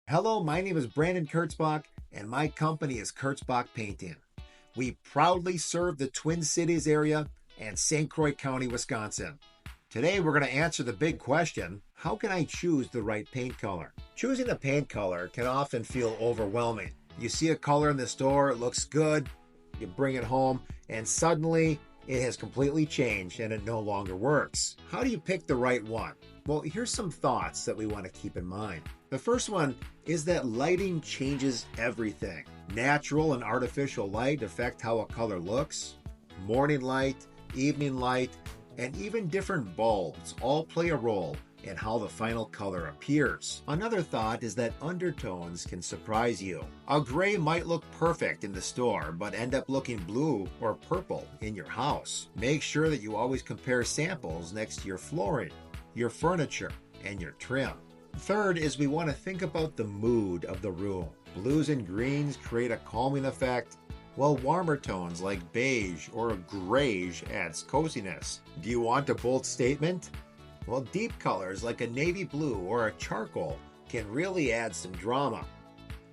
Hello, my name is Brandon Kurtzbach, and my company is Kurtzbach Painting. We proudly serve the Twin Cities area and St. Croix County, Wisconsin. Today, we're going to answer the big question, how can I choose the right paint color? Choosing a paint color can often feel overwhelming. You see a color in the store, it looks good, you bring it home, and suddenly it has completely changed and it no longer works. How do you pick the right one? Well, here's some thoughts that we want to keep in mind. The first one is that lighting changes everything. Natural and artificial light affect how a color looks. Morning light, evening light, and even different bulbs all play a role in how the final color appears. Another thought is that undertones can surprise you. A gray might look perfect in the store, but end up looking blue or purple in your house. Make sure that you always compare samples next to your flooring, your furniture, and your trim. Third is we want to think about the mood of the room. Blues and greens create a calming effect, while warmer tones like beige or grayish adds coziness. Do you want a bold statement? Well, deep colors like a navy blue or a charcoal can really add some drama.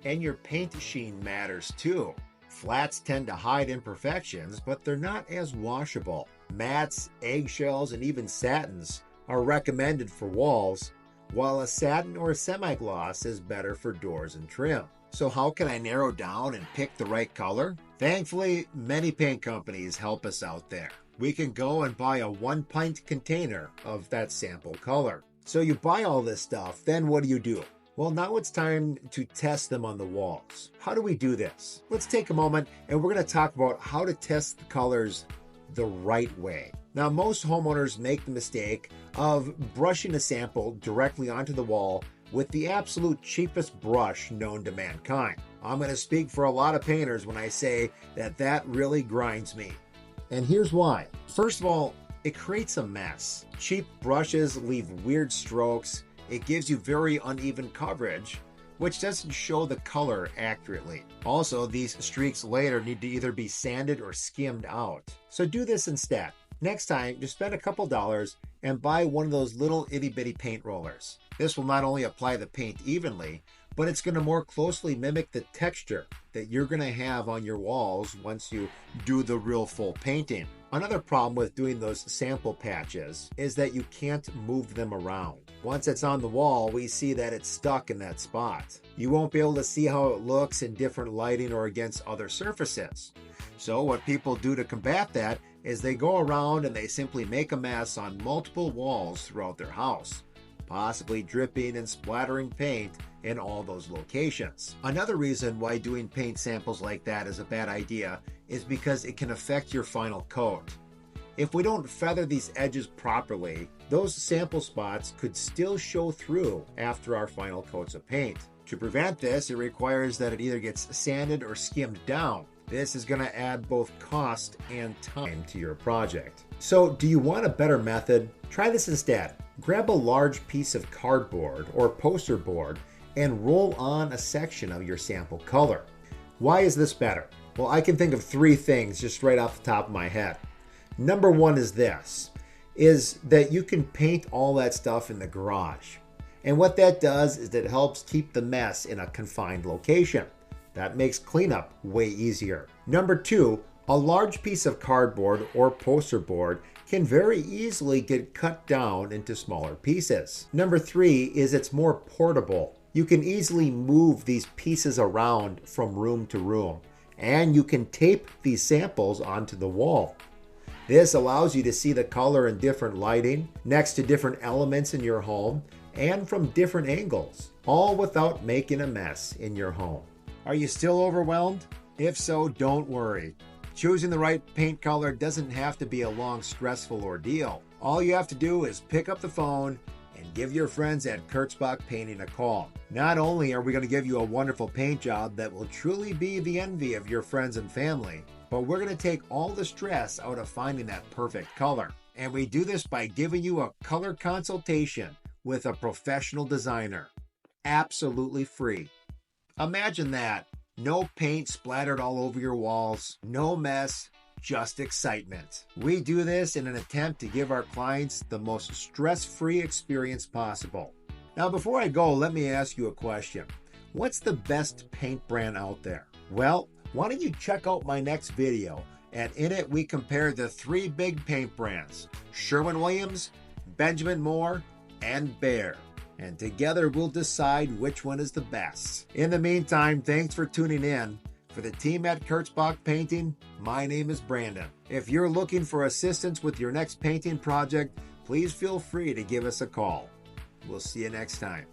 And your paint sheen matters too. Flats tend to hide imperfections, but they're not as washable. Mattes, eggshells, and even satins are recommended for walls, while a satin or a semi-gloss is better for doors and trim. So how can I narrow down and pick the right color? Thankfully, many paint companies help us out there. We can go and buy a 1-pint container of that sample color. So you buy all this stuff, then what do? Well, now it's time to test them on the walls. How do we do this? Let's take a moment and we're going to talk about how to test the colors the right way. Now, most homeowners make the mistake of brushing a sample directly onto the wall with the absolute cheapest brush known to mankind. I'm going to speak for a lot of painters when I say that really grinds me. And here's why. First of all, it creates a mess. Cheap brushes leave weird strokes. It gives you very uneven coverage, which doesn't show the color accurately. Also, these streaks later need to either be sanded or skimmed out. So do this instead. Next time, just spend a couple dollars and buy one of those little itty-bitty paint rollers. This will not only apply the paint evenly, but it's going to more closely mimic the texture that you're going to have on your walls once you do the real full painting. Another problem with doing those sample patches is that you can't move them around. Once it's on the wall, we see that it's stuck in that spot. You won't be able to see how it looks in different lighting or against other surfaces. So what people do to combat that is they go around and they simply make a mess on multiple walls throughout their house, possibly dripping and splattering paint in all those locations. Another reason why doing paint samples like that is a bad idea is because it can affect your final coat. If we don't feather these edges properly, those sample spots could still show through after our final coats of paint. To prevent this, it requires that it either gets sanded or skimmed down. This is going to add both cost and time to your project. So, do you want a better method? Try this instead. Grab a large piece of cardboard or poster board and roll on a section of your sample color. Why is this better? Well, I can think of 3 things just right off the top of my head. Number 1 is that you can paint all that stuff in the garage. And what that does is it helps keep the mess in a confined location. That makes cleanup way easier. Number 2, a large piece of cardboard or poster board can very easily get cut down into smaller pieces. Number 3 is it's more portable. You can easily move these pieces around from room to room, and you can tape these samples onto the wall. This allows you to see the color in different lighting, next to different elements in your home, and from different angles, all without making a mess in your home. Are you still overwhelmed? If so, don't worry. Choosing the right paint color doesn't have to be a long, stressful ordeal. All you have to do is pick up the phone and give your friends at Kurtzbach Painting a call. Not only are we going to give you a wonderful paint job that will truly be the envy of your friends and family, but we're going to take all the stress out of finding that perfect color. And we do this by giving you a color consultation with a professional designer. Absolutely free. Imagine that. No paint splattered all over your walls, no mess, just excitement. We do this in an attempt to give our clients the most stress-free experience possible. Now, before I go, let me ask you a question. What's the best paint brand out there? Well, why don't you check out my next video, and in it we compare the 3 big paint brands, Sherwin-Williams, Benjamin Moore, and Behr. And together we'll decide which one is the best. In the meantime, thanks for tuning in. For the team at Kurtzbach Painting, my name is Brandon. If you're looking for assistance with your next painting project, please feel free to give us a call. We'll see you next time.